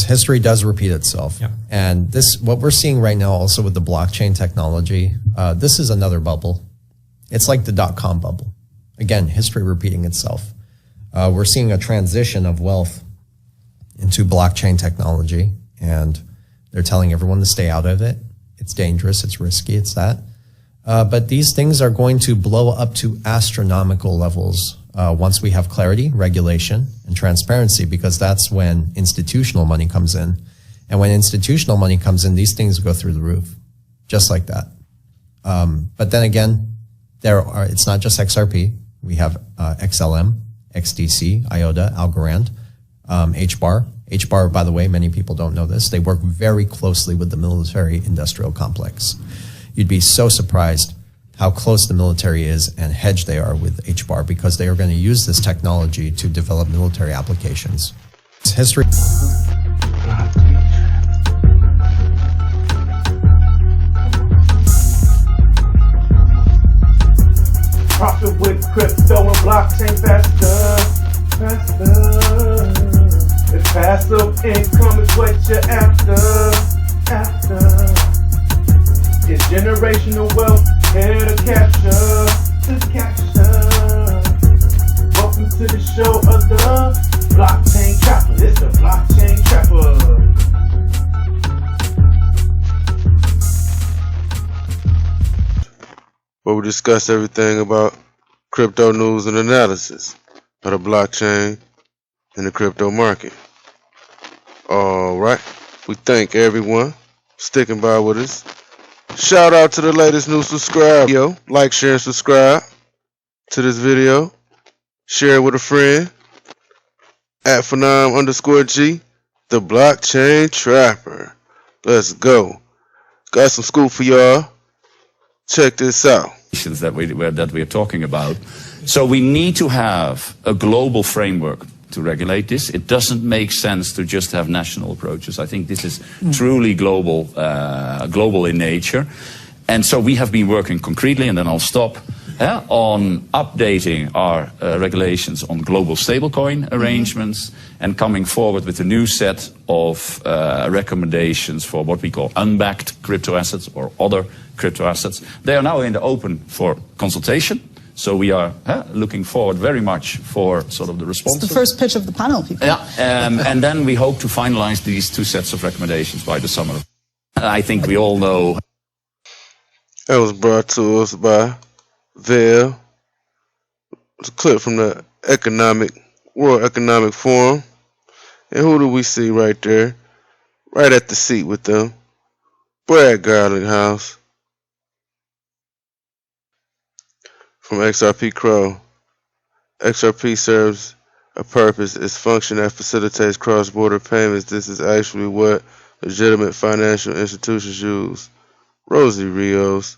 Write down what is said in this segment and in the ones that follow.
History does repeat itself. Yeah. And this, what we're seeing right now also with the blockchain technology, this is another bubble. It's like the dot-com bubble. Again, history repeating itself. We're seeing a transition of wealth into blockchain technology, and they're telling everyone to stay out of it. It's dangerous, it's risky, it's that. But these things are going to blow up to astronomical levels once we have clarity, regulation, and transparency, because that's when institutional money comes in. And when institutional money comes in, these things go through the roof, just like that. But then again, it's not just XRP. We have XLM, XDC, IOTA, Algorand, HBAR. HBAR, by the way, many people don't know this. They work very closely with the military-industrial complex. You'd be so surprised how close the military is and hedged they are with HBAR, because they are going to use this technology to develop military applications. It's history. Profit with crypto and blockchain faster, faster. If passive income is what you're after. It's generational wealth here to capture, Welcome to the show of the Blockchain Trapper. It's the Blockchain Trapper. Where we discuss everything about crypto news and analysis of the blockchain and the crypto market. All right. We thank everyone sticking by with us. Shout out to the latest new subscriber. Like, share, and subscribe to this video. Share it with a friend. At Phenom_G, the Blockchain Trapper. Let's go. Got some scoop for y'all. Check this out. That we are talking about. So we need to have a global framework to regulate this. It doesn't make sense to just have national approaches. I think this is truly global, global in nature. And so we have been working concretely, and then I'll stop, on updating our regulations on global stablecoin arrangements and coming forward with a new set of recommendations for what we call unbacked crypto assets or other crypto assets. They are now in the open for consultation. So we are looking forward very much for sort of the responses. It's the first pitch of the panel, people. Yeah, and then we hope to finalize these two sets of recommendations by the summer. I think we all know. That was brought to us by Vail. It's a clip from the World Economic Forum. And who do we see right there? Right at the seat with them. Brad Garlinghouse. From XRP Crow. XRP serves a purpose. Its function that facilitates cross-border payments. This is actually what legitimate financial institutions use. Rosie Rios,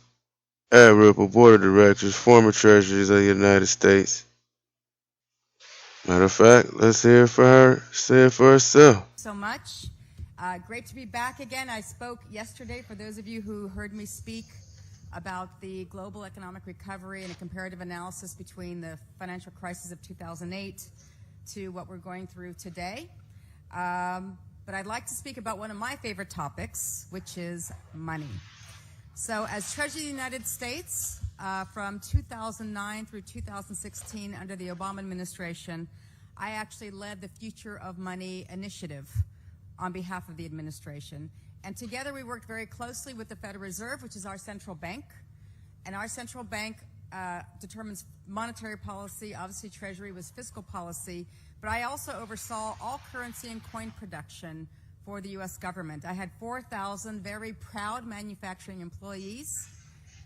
at Ripple Board of Directors, former Treasuries of the United States. Matter of fact, let's hear it for her. Say it for herself. So much. Great to be back again. I spoke yesterday, for those of you who heard me speak, about the global economic recovery and a comparative analysis between the financial crisis of 2008 to what we're going through today. But I'd like to speak about one of my favorite topics, which is money. So as Treasury of the United States, from 2009 through 2016 under the Obama administration, I actually led the Future of Money initiative on behalf of the administration. And together we worked very closely with the Federal Reserve, which is our central bank. And our central bank determines monetary policy. Obviously, Treasury was fiscal policy. But I also oversaw all currency and coin production for the U.S. government. I had 4,000 very proud manufacturing employees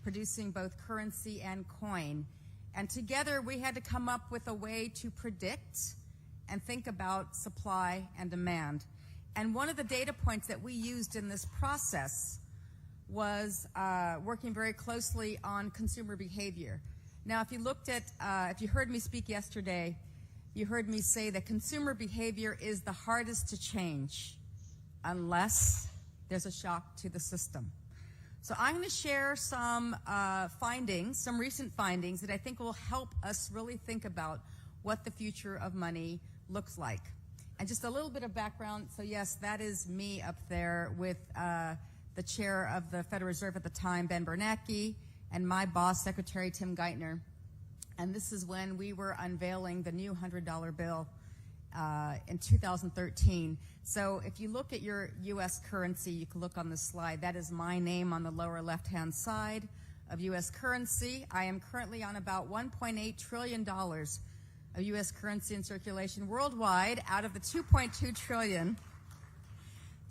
producing both currency and coin. And together we had to come up with a way to predict and think about supply and demand. And one of the data points that we used in this process was working very closely on consumer behavior. Now, if you looked at, if you heard me speak yesterday, you heard me say that consumer behavior is the hardest to change unless there's a shock to the system. So I'm going to share some findings, some recent findings that I think will help us really think about what the future of money looks like. And just a little bit of background. So yes, that is me up there with the chair of the Federal Reserve at the time, Ben Bernanke, and my boss, Secretary Tim Geithner. And this is when we were unveiling the new $100 bill in 2013. So if you look at your U.S. currency, you can look on the slide. That is my name on the lower left-hand side of U.S. currency. I am currently on about $1.8 trillion of U.S. currency in circulation worldwide out of the $2.2 trillion.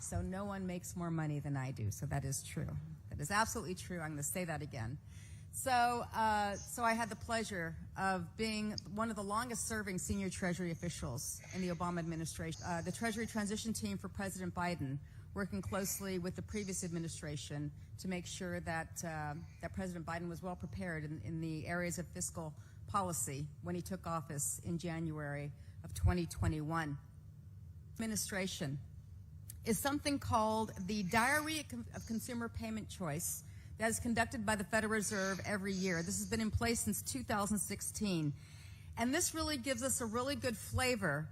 So no one makes more money than I do. So that is true. That is absolutely true. I'm going to say that again. So I had the pleasure of being one of the longest-serving senior Treasury officials in the Obama administration. The Treasury transition team for President Biden, working closely with the previous administration to make sure that that President Biden was well prepared in the areas of fiscal policy when he took office in January of 2021. Administration is something called the Diary of Consumer Payment Choice that is conducted by the Federal Reserve every year. This has been in place since 2016. And this really gives us a really good flavor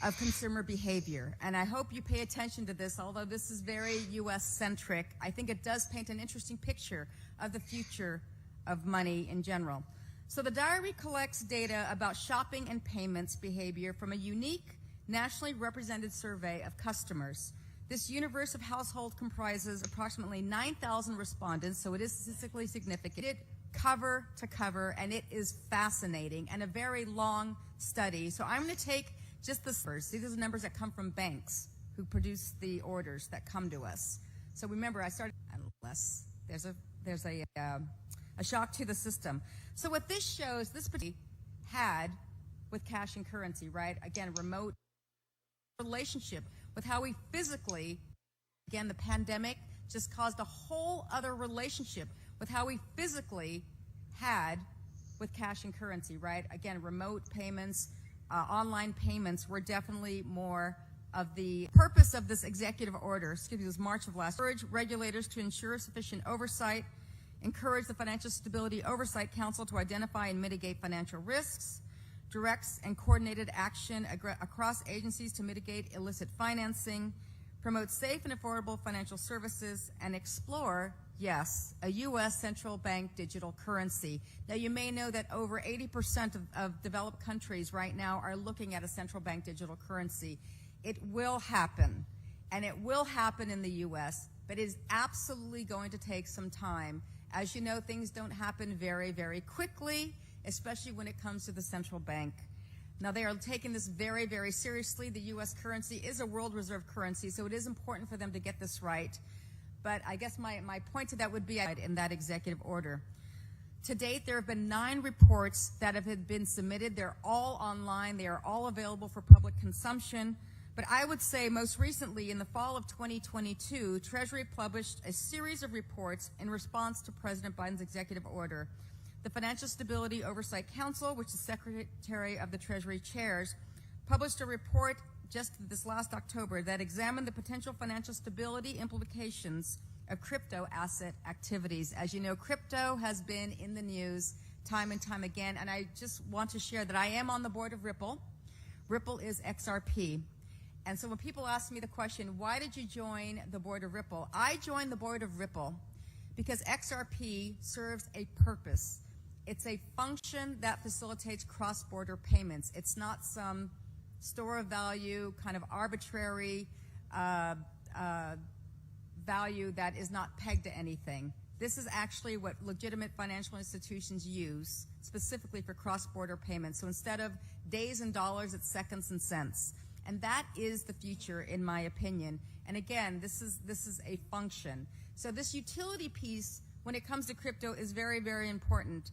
of consumer behavior. And I hope you pay attention to this, although this is very US-centric. I think it does paint an interesting picture of the future of money in general. So the diary collects data about shopping and payments behavior from a unique, nationally represented survey of customers. This universe of household comprises approximately 9,000 respondents, so it is statistically significant. It cover to cover, and it is fascinating and a very long study. So I'm going to take just the first. These are the numbers that come from banks who produce the orders that come to us. So remember, I started unless there's a shock to the system. So what this shows, this particular had with cash and currency, right? Again, remote relationship with how we physically, again, the pandemic just caused a whole other relationship with how we physically had with cash and currency, right? Again, remote payments, online payments were definitely more of the purpose of this executive order. Excuse me, it was March of last year. Urge regulators to ensure sufficient oversight, encourage the Financial Stability Oversight Council to identify and mitigate financial risks, directs and coordinated action across agencies to mitigate illicit financing, promote safe and affordable financial services, and explore, yes, a U.S. central bank digital currency. Now, you may know that over 80% of developed countries right now are looking at a central bank digital currency. It will happen, and it will happen in the U.S., but it is absolutely going to take some time. As you know, things don't happen very, very quickly, especially when it comes to the central bank. Now, they are taking this very, very seriously. The U.S. currency is a world reserve currency, so it is important for them to get this right. But I guess my point to that would be in that executive order. To date, there have been 9 reports that have been submitted. They're all online. They are all available for public consumption. But I would say most recently, in the fall of 2022, Treasury published a series of reports in response to President Biden's executive order. The Financial Stability Oversight Council, which the Secretary of the Treasury chairs, published a report just this last October that examined the potential financial stability implications of crypto asset activities. As you know, crypto has been in the news time and time again, and I just want to share that I am on the board of Ripple. Ripple is XRP. And so when people ask me the question, why did you join the board of Ripple? I joined the board of Ripple because XRP serves a purpose. It's a function that facilitates cross-border payments. It's not some store of value, kind of arbitrary value that is not pegged to anything. This is actually what legitimate financial institutions use specifically for cross-border payments. So instead of days and dollars, it's seconds and cents. And that is the future, in my opinion. And again, this is a function. So this utility piece, when it comes to crypto, is very, very important.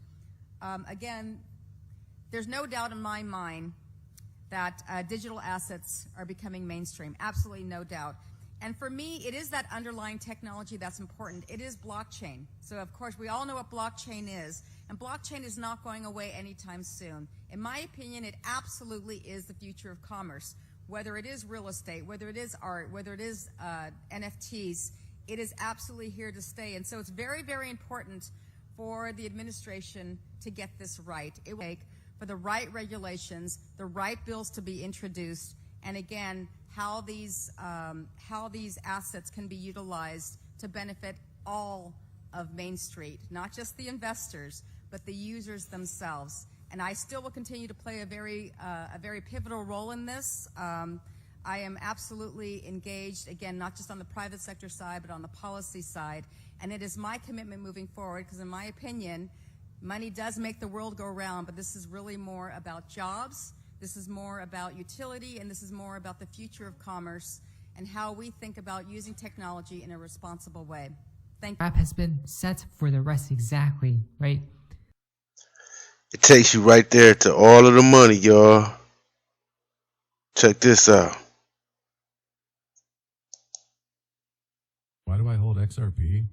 Again, there's no doubt in my mind that digital assets are becoming mainstream. Absolutely no doubt. And for me, it is that underlying technology that's important. It is blockchain. So, of course, we all know what blockchain is. And blockchain is not going away anytime soon. In my opinion, it absolutely is the future of commerce. Whether it is real estate, whether it is art, whether it is NFTs, it is absolutely here to stay. And so it's very, very important for the administration to get this right. It will take for the right regulations, the right bills to be introduced, and again, how these assets can be utilized to benefit all of Main Street, not just the investors, but the users themselves. And I still will continue to play a very pivotal role in this. I am absolutely engaged, again, not just on the private sector side, but on the policy side. And it is my commitment moving forward, because in my opinion, money does make the world go round, but this is really more about jobs, this is more about utility, and this is more about the future of commerce and how we think about using technology in a responsible way. Thank you. Wrap has been set for the rest exactly, right? It takes you right there to all of the money, y'all. Check this out. Why do I hold XRP?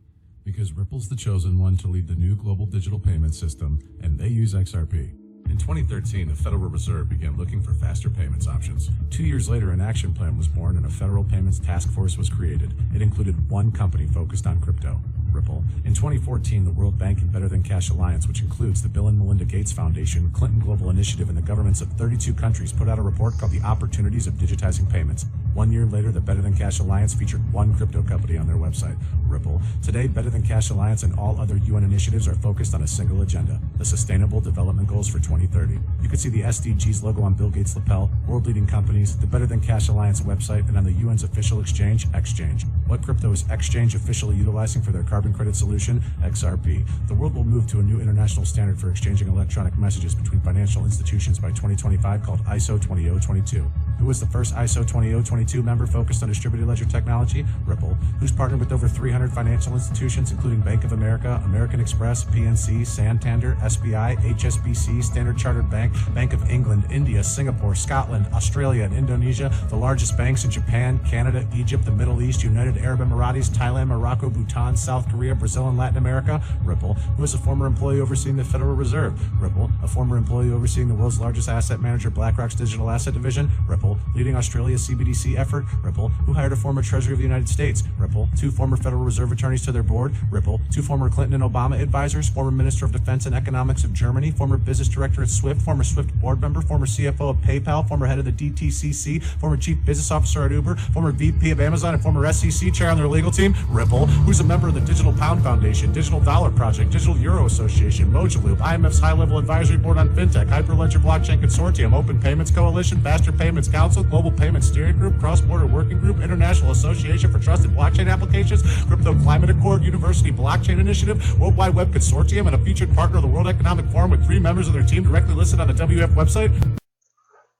Because Ripple's the chosen one to lead the new global digital payment system, and they use XRP. In 2013, the Federal Reserve began looking for faster payments options. 2 years later, an action plan was born and a federal payments task force was created. It included one company focused on crypto, Ripple. In 2014, the World Bank and Better Than Cash Alliance, which includes the Bill and Melinda Gates Foundation, Clinton Global Initiative, and the governments of 32 countries, put out a report called The Opportunities of Digitizing Payments. 1 year later, the Better Than Cash Alliance featured one crypto company on their website, Ripple. Today, Better Than Cash Alliance and all other UN initiatives are focused on a single agenda, the Sustainable Development Goals for 2030. You can see the SDGs logo on Bill Gates' lapel, world-leading companies, the Better Than Cash Alliance website, and on the UN's official exchange, Exchange. What crypto is Exchange officially utilizing for their carbon credit solution? XRP. The world will move to a new international standard for exchanging electronic messages between financial institutions by 2025 called ISO 20022. Who was the first ISO 20022 member focused on distributed ledger technology? Ripple. Who's partnered with over 300 financial institutions, including Bank of America, American Express, PNC, Santander, SBI, HSBC, Standard Chartered Bank, Bank of England, India, Singapore, Scotland, Australia, and Indonesia, the largest banks in Japan, Canada, Egypt, the Middle East, United Arab Emirates, Thailand, Morocco, Bhutan, South Korea, Brazil, and Latin America? Ripple. Who is a former employee overseeing the Federal Reserve? Ripple. A former employee overseeing the world's largest asset manager, BlackRock's digital asset division? Ripple. Leading Australia's CBDC effort? Ripple. Who hired a former Treasury of the United States? Ripple. 2 former Federal Reserve attorneys to their board? Ripple. 2 former Clinton and Obama advisors, former Minister of Defense and Economics of Germany, former business director at SWIFT, former SWIFT board member, former CFO of PayPal, former head of the DTCC, former chief business officer at Uber, former VP of Amazon, and former SEC chair on their legal team? Ripple. Who's a member of the Digital Pound Foundation, Digital Dollar Project, Digital Euro Association, Mojaloop, IMF's high-level advisory board on fintech, Hyperledger Blockchain Consortium, Open Payments Coalition, Faster Payments Council, Global Payments Steering Group, Cross-Border Working Group, International Association for Trusted Blockchain Applications, Crypto Climate Accord, University Blockchain Initiative, World Wide Web Consortium, and a featured partner of the World Economic Forum with 3 members of their team directly listed on the WEF website?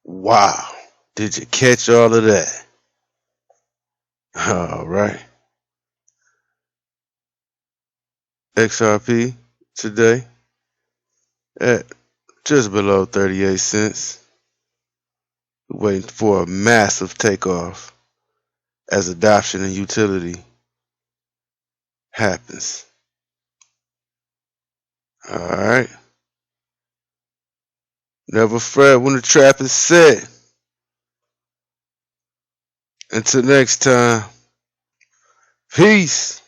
Wow. Did you catch all of that? All right. XRP today at just below 38 cents. Waiting for a massive takeoff as adoption and utility happens. All right. Never fret when the trap is set. Until next time, peace.